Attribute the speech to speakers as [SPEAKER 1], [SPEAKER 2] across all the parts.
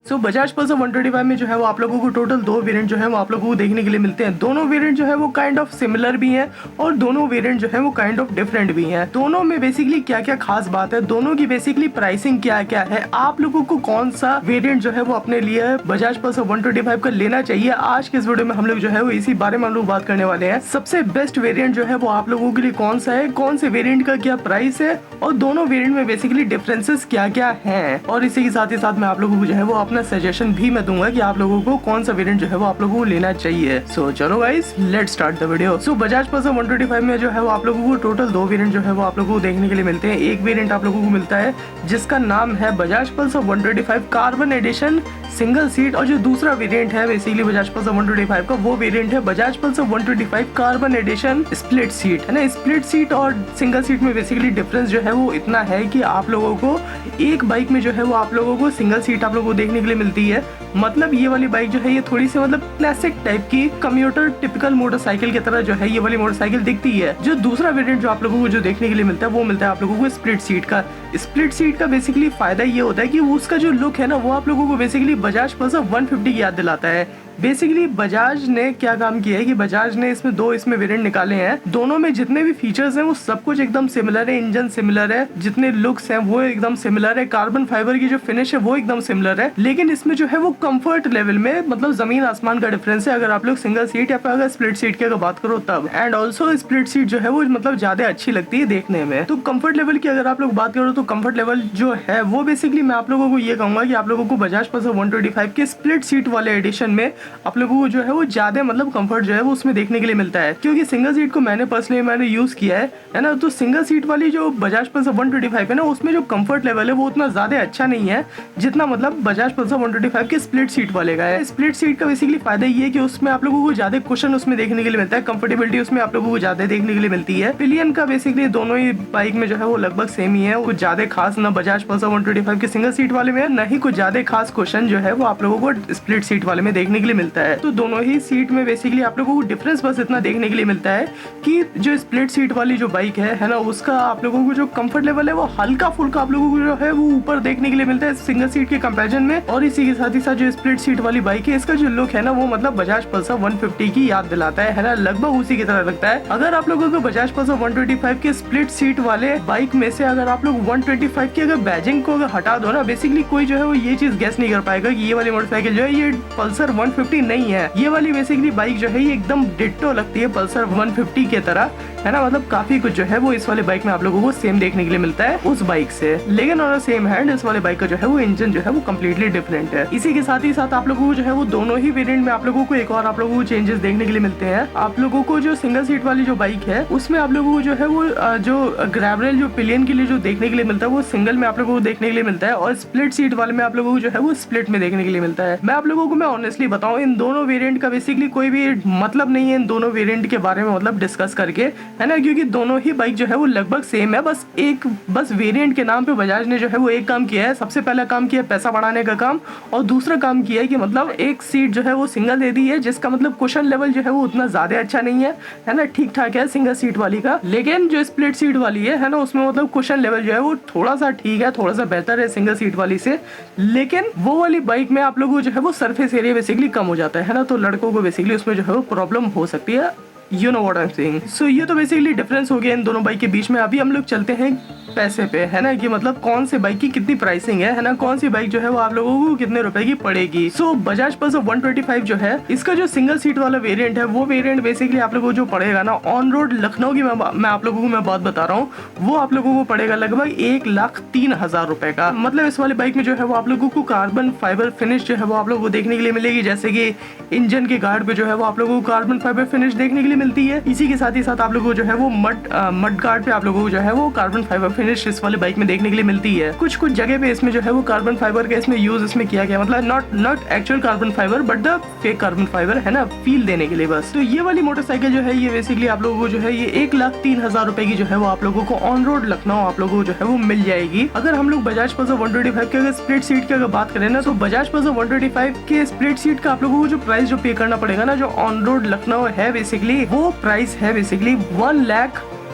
[SPEAKER 1] सो Bajaj Pulsar 125 में जो है वो आप लोगों को टोटल दो वेरिएंट जो है वो आप लोगों को देखने के लिए मिलते हैं। दोनों वेरिएंट जो है वो काइंड ऑफ सिमिलर भी हैं और दोनों वेरिएंट जो है वो काइंड ऑफ डिफरेंट भी हैं। दोनों में बेसिकली क्या क्या खास बात है, दोनों की बेसिकली प्राइसिंग क्या क्या है, आप लोगों को कौन सा वेरिएंट जो है वो अपने लिए बजाज पल्सर 125 का लेना चाहिए, आज के इस वीडियो में हम लोग जो है वो इसी बारे में हम लोग बात करने वाले हैं। सबसे बेस्ट वेरिएंट जो है वो आप लोगों के लिए कौन सा है, कौन से वेरिएंट का क्या प्राइस है और दोनों वेरिएंट में बेसिकली डिफरेंसेस क्या क्या हैं, और इसी के साथ ही साथ मैं आप लोगों को जो है वो अपना सजेशन भी मैं दूंगा कि आप लोगों को कौन सा वेरिएंट जो है वो आप लोगों को लेना चाहिए। सो चलो guys let's start the video. So Bajaj Pulsar 125 में जो है वो आप लोगों को टोटल दो वेरिएंट जो है वो आप लोगों को देखने के लिए मिलते हैं। एक वेरिएंट आप लोगों को मिलता है जिसका नाम है Bajaj Pulsar 125 carbon edition single seat, और जो दूसरा वेरिएंट है बेसिकली बजाज पल्सर 125 का वो वेरिएंट है Bajaj Pulsar 125 carbon edition split seat, है ना। स्प्लिट सीट और सिंगल सीट में बेसिकली डिफरेंस जो है वो इतना है कि आप लोगों को एक बाइक में जो है वो आप लोगों को सिंगल सीट आप लोगों को देखने के लिए मिलती है। मतलब ये वाली बाइक जो है ये थोड़ी सी मतलब क्लासिक टाइप की कम्यूटर टिपिकल मोटरसाइकिल की तरह जो है ये वाली मोटरसाइकिल दिखती है। जो दूसरा वेरिएंट जो आप लोगों को जो देखने के लिए मिलता है वो मिलता है आप लोगों को स्प्लिट सीट का। स्प्लिट सीट का बेसिकली फायदा ये होता है कि उसका जो लुक है ना वो आप लोगों को बेसिकली बजाज पल्सर 150 की याद दिलाता है। बेसिकली बजाज ने क्या काम किया है कि बजाज ने इसमें दो वेरिएंट निकाले हैं। दोनों में जितने भी फीचर्स हैं वो सब कुछ एकदम सिमिलर है, इंजन सिमिलर है, जितने लुक्स हैं वो एकदम सिमिलर है, कार्बन फाइबर की जो फिनिश है वो एकदम सिमिलर है, लेकिन इसमें जो है वो कंफर्ट लेवल में मतलब जमीन आसमान का डिफरेंस है अगर आप लोग सिंगल सीट या फिर अगर स्प्लिट सीट की अगर बात करो तब। एंड ऑल्सो स्प्लिट सीट जो है वो मतलब ज्यादा अच्छी लगती है देखने में। तो कंफर्ट लेवल की अगर आप लोग बात करो तो कंफर्ट लेवल जो है वो बेसिकली मैं आप लोगों को ये कहूंगा कि आप लोगों को बजाज पल्सर 125 के स्प्लिट सीट वाले एडिशन में आप लोगों को जो है वो ज्यादा मतलब कंफर्ट जो है वो उसमें देखने के लिए मिलता है, क्योंकि सिंगल सीट को मैंने पर्सनली यूज किया है ना। तो सिंगल सीट वाली जो बजाज पल्सर 125 है ना उसमें जो कंफर्ट लेवल है वो उतना ज्यादा अच्छा नहीं है जितना मतलब बजाज पल्सर 125 के स्प्लिट सीट वाले का है। स्प्लिट सीट का बेसिकली फायदा ये है कि उसमें आप लोगों को ज्यादा कुशन उसमें देखने के लिए मिलता है, कंफर्टेबिलिटी उसमें आप लोगों को ज्यादा देखने के लिए मिलती है। पिलियन का बेसिकली दोनों ही बाइक में जो है वो लगभग सेम ही है, कुछ ज्यादा खास ना बजाज पल्सर 125 के सिंगल सीट वाले में न ही कुछ ज्यादा खास कुशन जो है वो आप लोगों को स्प्लिट सीट वाले में देखने के लिए मिलता है। तो दोनों ही सीट में बेसिकली आप लोगों को डिफरेंस बस इतना देखने के लिए मिलता है कि जो स्प्लिट सीट वाली जो बाइक है ना उसका आप लोगों को जो कंफर्ट लेवल है वो हल्का फुल्का आप लोगों को जो है वो ऊपर देखने के लिए मिलता है सिंगल सीट के कंपैरिजन में। और इसी के साथ ही साथ जो स्प्लिट सीट वाली बाइक है इसका जो लुक है ना वो मतलब बजाज पल्सर 150 की याद दिलाता है ना, लगभग उसी की तरह लगता है। अगर आप लोगों को बजाज पल्सर 125 के स्प्लिट सीट वाले बाइक में से अगर आप लोग 125 की अगर बैजिंग को अगर हटा दो ना बेसिकली कोई जो है वो ये चीज गेस नहीं कर पाएगा कि ये वाली मोटरसाइकिल जो है ये पल्सर 150 नहीं है। ये वाली बेसिकली बाइक जो है ये एकदम डिट्टो लगती है पल्सर 150 की तरह, है ना। मतलब काफी कुछ जो है वो इस वाले बाइक में आप लोगों को सेम देखने के लिए मिलता है उस बाइक से, लेकिन ऑन सेम हैंड इस वाले बाइक का जो है वो इंजन जो है वो कम्प्लीटली डिफरेंट है। इसी के साथ ही साथ आप लोगों को जो है वो दोनों ही वेरिएंट में आप लोगों को एक और आप लोगों को चेंजेस देखने के लिए मिलते हैं। आप लोगों को जो सिंगल सीट वाली जो बाइक है उसमें आप लोगों को जो है वो जो ग्रैब रेल जो पिलियन के लिए जो देखने के लिए मिलता है वो सिंगल में आप लोगों को देखने के लिए मिलता है, और स्प्लिट सीट वाले में आप लोगों को जो है वो स्प्लिट में देखने के लिए मिलता है। मैं आप लोगों को मैं ऑनेस्टली बताऊं इन दोनों वेरिएंट का बेसिकली कोई भी मतलब नहीं है इन दोनों वेरिएंट के बारे में मतलब डिस्कस करके, है ना, क्योंकि दोनों ही बाइक जो है वो लगभग सेम है। बस वेरिएंट के नाम पे बजाज ने जो है वो एक काम किया है, सबसे पहला काम किया है पैसा बढ़ाने का काम, और दूसरा काम किया है कि मतलब एक सीट जो है वो सिंगल दे दी है जिसका मतलब कुशन लेवल जो है वो उतना ज्यादा अच्छा नहीं है ना, ठीक ठाक है सिंगल सीट वाली का। लेकिन जो स्प्लिट सीट वाली है ना उसमें मतलब कुशन लेवल जो है वो थोड़ा सा ठीक है, थोड़ा सा बेहतर है सिंगल सीट वाली से, लेकिन वो वाली बाइक में आप लोगों को जो है वो सरफेस एरिया बेसिकली कम हो जाता है ना, तो लड़कों को बेसिकली उसमें जो है वो प्रॉब्लम हो सकती है। You know what I'm saying? So ये तो बेसिकली डिफरेंस हो गया इन दोनों बाइक के बीच में। अभी हम लोग चलते हैं पैसे पे, है ना, कि मतलब कौन से बाइक की कितनी प्राइसिंग है ना, कौन सी बाइक जो है वो आप लोगों को कितने रुपए की पड़ेगी। सो बजाज पल्सर 125 जो है इसका जो सिंगल सीट वाला वेरिएंट है वो वेरिएंट बेसिकली आप लोगों को जो पड़ेगा ना ऑन रोड लखनऊ की मैं आप लोगों को मैं बात बता रहा हूँ, वो आप लोगों को पड़ेगा लगभग 1,03,000 रुपए का। मतलब इस वाली बाइक में जो है वो आप लोगों को कार्बन फाइबर फिनिश जो है वो आप लोगों को देखने के लिए मिलेगी, जैसे कि इंजन के गार्ड पे जो है वो आप लोगों को कार्बन फाइबर फिनिश देखने के लिए मिलती है। इसी के साथ ही साथ आप लोगों को जो है वो मड गार्ड पे आप लोगों को जो है वो कार्बन फाइबर फिनिश इस वाले बाइक में देखने के लिए मिलती है। कुछ जगह पे इसमें जो है वो कार्बन फाइबर का इसमें यूज इसमें किया गया, मतलब not actual carbon fibre but the fake carbon fibre, है ना, फील देने के लिए बस। तो ये वाली मोटरसाइकिल जो है ये बेसिकली आप लोगों को जो है ये 1,03,000 रुपए की जो है वो आप लोगों को ऑन रोड लखनऊ आप लोगों को जो है वो मिल जाएगी। अगर हम लोग बजाज पल्सर 125 के अगर स्प्लिट सीट की अगर बात करें ना, तो बजाज पल्सर 125 के स्प्लिट सीट का आप लोगों को जो प्राइस जो पे करना पड़ेगा ना, जो ऑन रोड लखनऊ है बेसिकली वो प्राइस है बेसिकली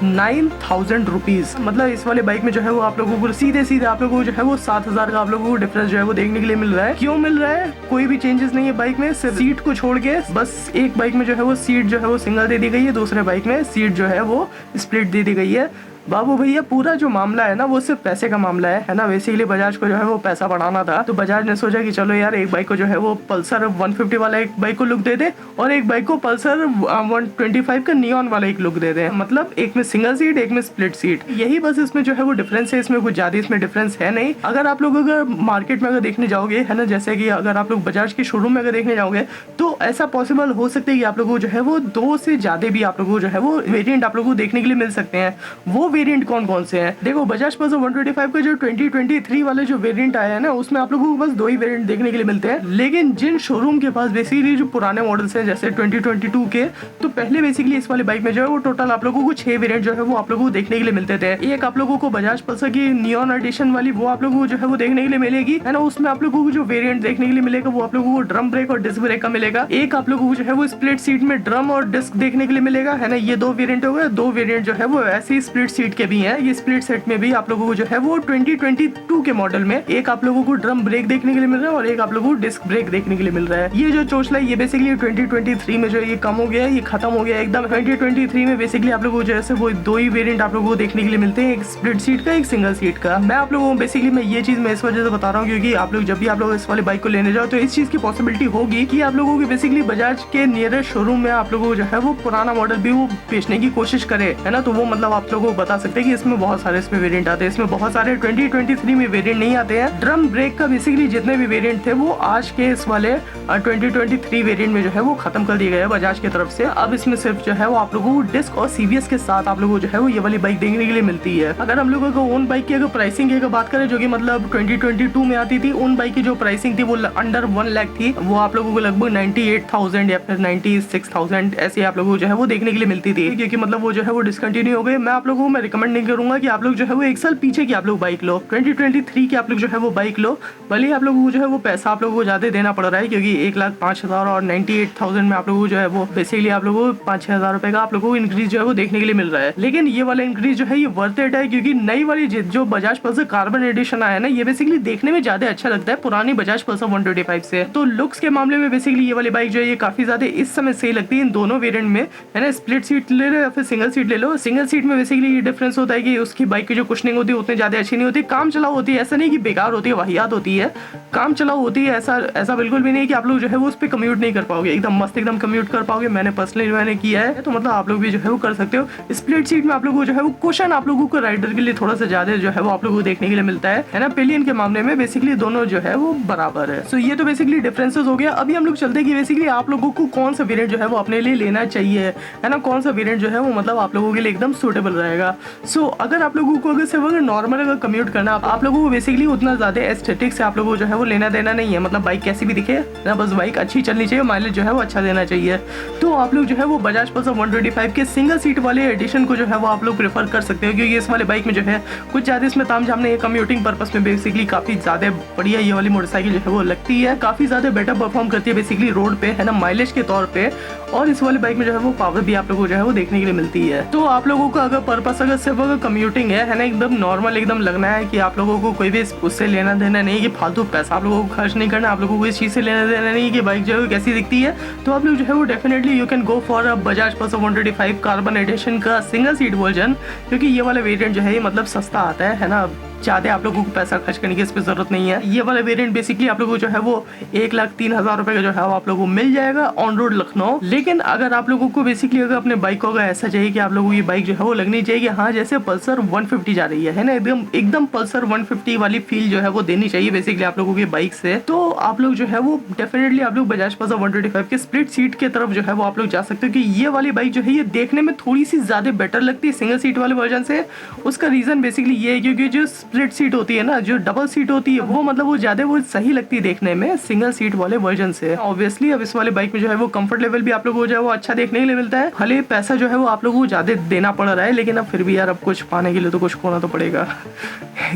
[SPEAKER 1] 9,000 रुपीज। मतलब इस वाले बाइक में जो है वो आप लोगों को सीधे आप लोगों को जो है वो 7,000 का आप लोगों को डिफरेंस जो है वो देखने के लिए मिल रहा है। क्यों मिल रहा है? कोई भी चेंजेस नहीं है बाइक में, सिर्फ सीट को छोड़ के बस एक बाइक में जो है वो सीट जो है वो सिंगल दे दी गई है, दूसरे बाइक में सीट जो है वो स्प्लिट दे दी गई है। बाबू भैया पूरा जो मामला है ना वो सिर्फ पैसे का मामला है ना। बेसिकली बजाज को जो है वो पैसा बढ़ाना था, तो बजाज ने सोचा कि चलो यार एक बाइक को जो है वो पल्सर 150 वाला एक बाइक को लुक दे दे और एक बाइक को पल्सर 125 का नियॉन वाला एक लुक दे दे। मतलब एक में सिंगल सीट, एक में स्प्लिट सीट, यही बस इसमें जो है वो डिफरेंस है। इसमें कुछ ज्यादा इसमें डिफरेंस है नहीं। अगर आप लोग अगर मार्केट में अगर देखने जाओगे है ना, जैसे कि अगर आप लोग बजाज के शोरूम में अगर देखने जाओगे तो ऐसा पॉसिबल हो सकता है कि आप लोगों को जो है वो 2 से ज्यादा भी आप लोगों को जो है वो वेरिएंट आप लोगों को देखने के लिए मिल सकते हैं। वो वेरिएंट कौन कौन से हैं? देखो बजाज पल्सर 125 का जो 2023 वाले जो वेरिएंट आया है ना, उसमें आप लोगों को बस 2 ही वेरिएंट देखने के लिए मिलते हैं। लेकिन जिन शोरूम के पास बेसिकली जो पुराने मॉडल्स हैं जैसे 2022 के, तो पहले बेसिकली इस वाले बाइक में जो है वो टोटल आप लोगों को 6 वेरिएंट जो है वो आप लोगों को देखने के लिए मिलते थे। एक आप लोगों को बजाज पल्सर की नियॉन एडिशन वाली वो आप लोगों को जो है वो देखने के लिए मिलेगी है ना। उसमें आप लोगों को जो वेरिएंट देखने के लिए मिलेगा वो आप लोगों को ड्रम ब्रेक और डिस्क ब्रेक का मिलेगा। एक आप लोगों को जो है वो स्प्लिट सीट में ड्रम और डिस्क देखने के लिए मिलेगा है ना। ये 2 वेरिएंट हो गए। 2 वेरिएंट जो है वो ऐसे ही स्प्लिट सीट के भी हैं। ये स्प्लिट सीट में भी आप लोगों को जो है वो 2022 के मॉडल में एक आप लोगों को ड्रम ब्रेक देखने के लिए मिल रहा है और एक आप लोगों को डिस्क ब्रेक देखने के लिए मिल रहा है। ये जो चोचला है ये बेसिकली 2023 में जो ये कम हो गया है, ये खत्म हो गया है एकदम। 2023 में बेसिकली आप लोगों को जैसे वो 2 ही वेरिएंट आप लोगों को देखने के लिए मिलते हैं, एक स्प्लिट सीट का, एक सिंगल सीट का। मैं आप लोगों को बेसिकली मैं ये चीज मैं इस वजह से बता रहा हूँ क्योंकि आप लोग जब भी आप लोग इस वाले बाइक को लेने जाओ तो इस चीज की पॉसिबिलिटी होगी कि आप लोगों की बेसिकली बजाज के नियरेस्ट शोरूम में आप लोगों को जो है वो पुराना मॉडल भी वो बेचने की कोशिश करे है ना। तो वो मतलब आप लोगों को बता सकते हैं कि इसमें बहुत सारे इसमें वेरिएंट आते हैं। इसमें बहुत सारे 2023 में वेरिएंट नहीं आते हैं। ड्रम ब्रेक का बेसिकली जितने भी वेरिएंट थे वो आज के इस वाले 2023 वेरिएंट में जो है वो खत्म कर दिए गए बजाज की तरफ से। अब इसमें सिर्फ जो है वो आप लोगों को डिस्क और सीवीएस के साथ आप लोगों को जो है वो ये वाली बाइक देखने के लिए मिलती है। अगर हम लोगों को ओन बाइक की अगर प्राइसिंग की अगर बात करें जो कि मतलब 2022 में आती थी, उन बाइक की जो प्राइसिंग थी वो अंडर 1 लाख थी। वो आप लोगों को लगभग 98,000 या फिर 96,000 ऐसे आप लोगों को जो है वो देखने के लिए मिलती थी, क्योंकि मतलब वो जो है वो डिसकंटिन्यू हो गए। मैं आप लोगों को मैं रिकमेंड नहीं करूंगा कि आप लोग जो है वो 1 साल पीछे की आप लोग बाइक लो, 2023 की आप लोग जो है वो बाइक लो। भले आप लोगों को जो है वो पैसा आप लोगों को ज्यादा देना पड़ रहा है क्योंकि 1,05,000 और 98,000 में आप लोगों को जो है वो बेसिकली आप लोगों को 5-6 हजार रुपए का आप लोगों को इंक्रीज जो है वो देखने के लिए मिल रहा है। लेकिन ये वाला इंक्रीज जो है ये वर्थ इट है क्योंकि नई वाली जो बजाज पल्सर कार्बन एडिशन आया है ना, ये बेसिकली देखने में ज्यादा अच्छा लगता है पुरानी बजाज पल्सर 125 से। तो लुक्स के मामले में बेसिकली ये वाली बाइक जो है ये काफी ज्यादा इस समय सही लगती है इन दोनों वेरिएंट में है ना। स्प्लिट सीट ले लो या फिर सिंगल सीट ले लो। सिंगल सीट में बेसिकली ये डिफरेंस होता है कि उसकी बाइक की जो कुशनिंग होती है उतनी ज्यादा अच्छी नहीं होती, काम चलाऊ होती है। ऐसा नहीं कि बेकार होती है, वाहियात होती है, काम चलाऊ होती है। ऐसा बिल्कुल भी नहीं कि आप लोग जो है वो उस पर कम्यूट नहीं कर पाओगे, एकदम मस्त एकदम कम्यूट कर पाओगे। मैंने पर्सनली मैंने किया है तो मतलब आप लोग भी जो है वो कर सकते हो। स्प्लिट सीट में आप लोगों को जो है वो कुशन आप लोगों को राइडर के लिए थोड़ा सा ज्यादा जो है वो आप लोगों को देखने के लिए मिलता है ना। पिलियन के मामले में बेसिकली दोनों जो है वो बराबर है। सो ये तो बेसिकली डिफरेंसेस हो गया। अभी हम लोग चलते हैं कि बेसिकली आप लोगों को कौन सा वेरिएंट जो है वो अपने लिए लेना चाहिए है ना, कौन सा वेरिएंट जो है वो मतलब आप लोगों के लिए एकदम सूटेबल रहेगा। सो अगर आप लोगों को अगर सिर्फ अगर नॉर्मल अगर कम्यूट करना, आप लोगों को बेसिकली उतना ज्यादा एस्थेटिक से आप लोगों को जो है वो लेना देना नहीं है। मतलब बाइक कैसी भी दिखे ना, बस बाइक अच्छी चलनी चाहिए, माइलेज जो है वो अच्छा देना चाहिए। तो आप लोग जो है वो बजाज पल्सर 125 के सिंगल सीट वाले एडिशन को जो है वो आप लोग प्रेफर कर सकते हो क्योंकि इस वाले बाइक में जो है कुछ ज्यादा इसमें तामझाम नहीं है। कम्यूटिंग पर्पस में बेसिकली काफी ज्यादा बढ़िया ये वाली मोटरसाइकिल जो है वो लगती है, काफी ज्यादा बेटर परफॉर्म करती है बेसिकली रोड पे है ना, माइलेज के तौर पे। और इस वाली बाइक में जो है वो पावर भी आप लोगों को जो है वो देखने के लिए मिलती है। तो आप लोगों को अगर पर्पस अगर सिर्फ अगर कम्यूटिंग है ना, एकदम नॉर्मल एकदम लगना है कि आप लोगों को कोई भी उससे लेना देना नहीं कि फालतू पैसा आप लोगों को खर्च नहीं करना, आप लोगों को इस चीज से लेना देना नहीं कि बाइक जो है कैसी दिखती है। तो आप लोग जो है वो definitely you can go for a Bajaj Pulsar 125 carbon edition का सिंगल सीट वर्जन, क्योंकि ये वाला वेरिएंट जो है मतलब सस्ता आता है ना, ज्यादा आप लोगों को पैसा खर्च करने की इस पर जरूरत नहीं है। ये वाला वेरिएंट बेसिकली आप लोगों को जो है वो 1,03,000 रुपए का जो है वो आप लोगों को मिल जाएगा ऑन रोड लखनऊ। लेकिन अगर आप लोगों को बेसिकली अगर अपने बाइक को अगर ऐसा चाहिए कि आप लोगों की बाइक जो है वो लगनी चाहिए हाँ जैसे पल्सर 150 जा रही है ना, एकदम पल्सर 150 वाली फील जो है वो देनी चाहिए बेसिकली आप लोगों की बाइक से, तो आप लोग जो है वो डेफिनेटली आप लोग बजाज पल्सर 125 के स्प्लिट सीट की तरफ जो है वो आप लोग जा सकते हो कि ये वाली बाइक जो है ये देखने में थोड़ी सी ज्यादा बेटर लगती है सिंगल सीट वाले वर्जन से। उसका रीजन बेसिकली ये है क्योंकि जो स्प्लिट सीट होती है ना, जो डबल सीट होती है वो मतलब वो ज्यादा वो सही लगती है देखने में सिंगल सीट वाले वर्जन से। ऑब्वियसली अब इस वाले बाइक में जो है वो कंफर्ट लेवल भी आप लोगों को जो है वो अच्छा देखने के लिए मिलता है। भले पैसा जो है वो आप लोगों को ज्यादा देना पड़ रहा है लेकिन अब फिर भी यार अब कुछ पाने के लिए तो कुछ खोना तो पड़ेगा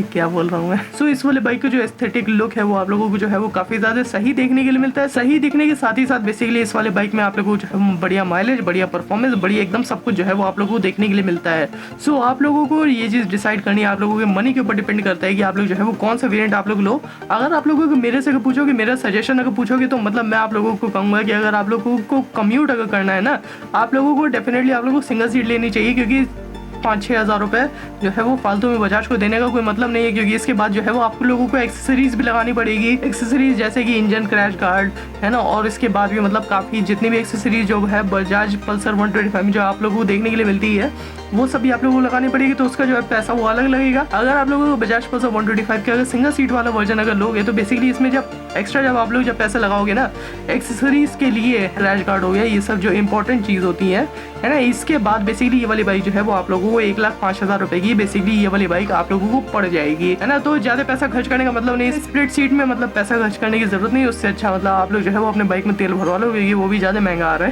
[SPEAKER 1] क्या बोल रहा हूँ मैं। सो इस वाले बाइक का जो एस्थेटिक लुक है वो आप लोगों को जो है वो काफी ज्यादा सही देखने के लिए मिलता है। सही दिखने के साथ ही साथ बेसिकली इस वाले बाइक में आप लोगों को जो है बढ़िया माइलेज, बढ़िया परफॉर्मेंस, बढ़िया एकदम सब कुछ जो है वो आप लोगों को देखने के लिए मिलता है। सो आप लोगों को ये चीज डिसाइड करनी है, आप लोगों के मनी के ऊपर डिपेंड करता है कि आप लोग जो है वो कौन सा वेरिएंट आप लोग लो। अगर आप लोगों को मेरे से पूछोगे, मेरा सजेशन अगर पूछोगे तो मतलब मैं आप लोगों को कहूँगा कि अगर आप लोगों को कम्यूट अगर करना है ना, आप लोगों को डेफिनेटली आप लोगों को सिंगल सीट लेनी चाहिए, क्योंकि 5-6 हज़ार रुपये जो है वो फालतू में बजाज को देने का कोई मतलब नहीं है। क्योंकि इसके बाद जो है वो आप लोगों को एक्सेसरीज भी लगानी पड़ेगी, एक्सेसरीज जैसे कि इंजन क्रैश गार्ड है ना, और इसके बाद भी मतलब काफ़ी जितनी भी एक्सेसरीज जो है बजाज पल्सर 125 में जो आप लोगों को देखने के लिए मिलती है वो सभी आप लोगों को लगानी पड़ेगी। तो उसका जो है पैसा वो अलग लगेगा। अगर आप लोगों को बजाज पल्सर 125 के अगर सिंगल सीट वाला वर्जन अगर लोगे तो बेसिकली इसमें जब एक्स्ट्रा जब आप लोग जब पैसा लगाओगे ना एक्सेसरीज के लिए, क्रैश गार्ड हो गया, ये सब जो इंपॉर्टेंट चीज़ होती है ना, इसके बाद बेसिकली ये वाली बाइक जो है वो आप लोगों को 1,05,000 रुपए की बेसिकली ये वाली बाइक आप लोगों को पड़ जाएगी, है ना। तो ज़्यादा पैसा खर्च करने का मतलब नहीं, स्प्लिट सीट में मतलब पैसा खर्च करने की जरूरत नहीं। उससे अच्छा मतलब आप लोग जो है वो अपने बाइक में तेल भरवा लो, क्योंकि वो भी ज़्यादा महंगा आ रहा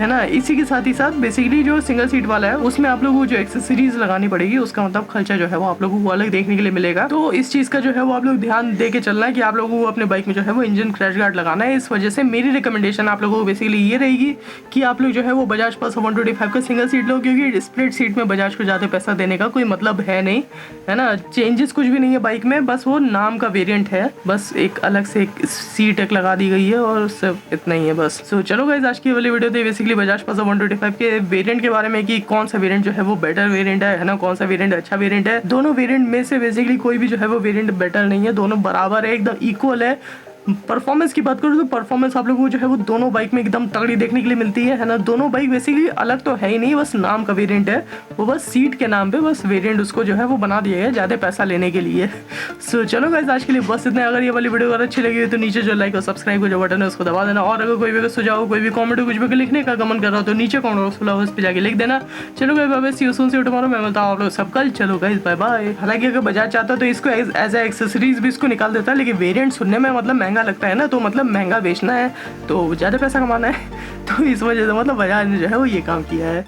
[SPEAKER 1] है ना। इसी के साथ ही साथ बेसिकली जो सिंगल सीट वाला है उसमें आप लोगों को जो एक्सेसरीज लगानी पड़ेगी उसका मतलब खर्चा जो है वो आप लोगों को अलग देखने के लिए मिलेगा। तो इस चीज़ का जो है वो आप लोग ध्यान दे के चलना है कि आप लोगों को अपने बाइक में जो है वो इंजन क्रैश गार्ड लगाना है। इस वजह से मेरी रिकमेंडेशन आप लोगों को बेसिकली ये रहेगी कि आप लोग जो है वो बजाज पल्सर 125 का सिंगल सीट लो, क्योंकि स्प्लिट सीट में बजाज को ज़्यादा पैसा देने का कोई मतलब है नहीं, है ना। चेंजेस कुछ भी नहीं है बाइक में, बस वो नाम का वेरिएंट है, बस एक अलग से एक सीट एक लगा दी गई है और सिर्फ इतना ही है बस। सो चलो गाइस, आज की वाली वीडियो थी बेसिकली बजाज पल्सर 125 के वेरिएंट के बारे में कि कौन सा वेरिएंट जो है वो बेटर वेरिएंट है ना, कौन सा वेरिएंट अच्छा वेरिएंट है। दोनों वेरिएंट में से बेसिकली कोई भी जो है वो वेरिएंट बेटर नहीं है, दोनों बराबर है, एकदम इक्वल है। परफॉर्मेंस की बात करूँ तो परफॉर्मेंस आप लोगों को जो है वो दोनों बाइक में एकदम तगड़ी देखने के लिए मिलती है ना। दोनों बाइक बेसिकली अलग तो है ही नहीं, बस नाम का वेरिएंट है, वो बस सीट के नाम पे बस वेरिएंट उसको जो है वो बना दिया है ज़्यादा पैसा लेने के लिए। सो चलो गाइस, आज के लिए बस इतना। अगर ये वाली वीडियो अगर अच्छी लगी हो तो नीचे जो लाइक और सब्सक्राइब का जो बटन है उसको दबा देना, और अगर कोई भी सुझाव, कोई भी कॉमेंट, कुछ भी लिखने का कमेंट कर रहा हो तो नीचे कमेंट बॉक्स पे जाके लिख देना। चलो guys, bye bye, see you soon, see you tomorrow. मैं मिलता हूँ आप लोग सब कल। चलो गाइस, बाय बाय। हालांकि अगर बजाज चाहता तो इसको एज ए एक्सेसरीज भी इसको निकाल देता, लेकिन वेरिएंट सुनने में मतलब महंगा लगता है ना, तो मतलब महंगा बेचना है तो ज़्यादा पैसा कमाना है, तो इस वजह से मतलब बजाज ने जो है वो ये काम किया है।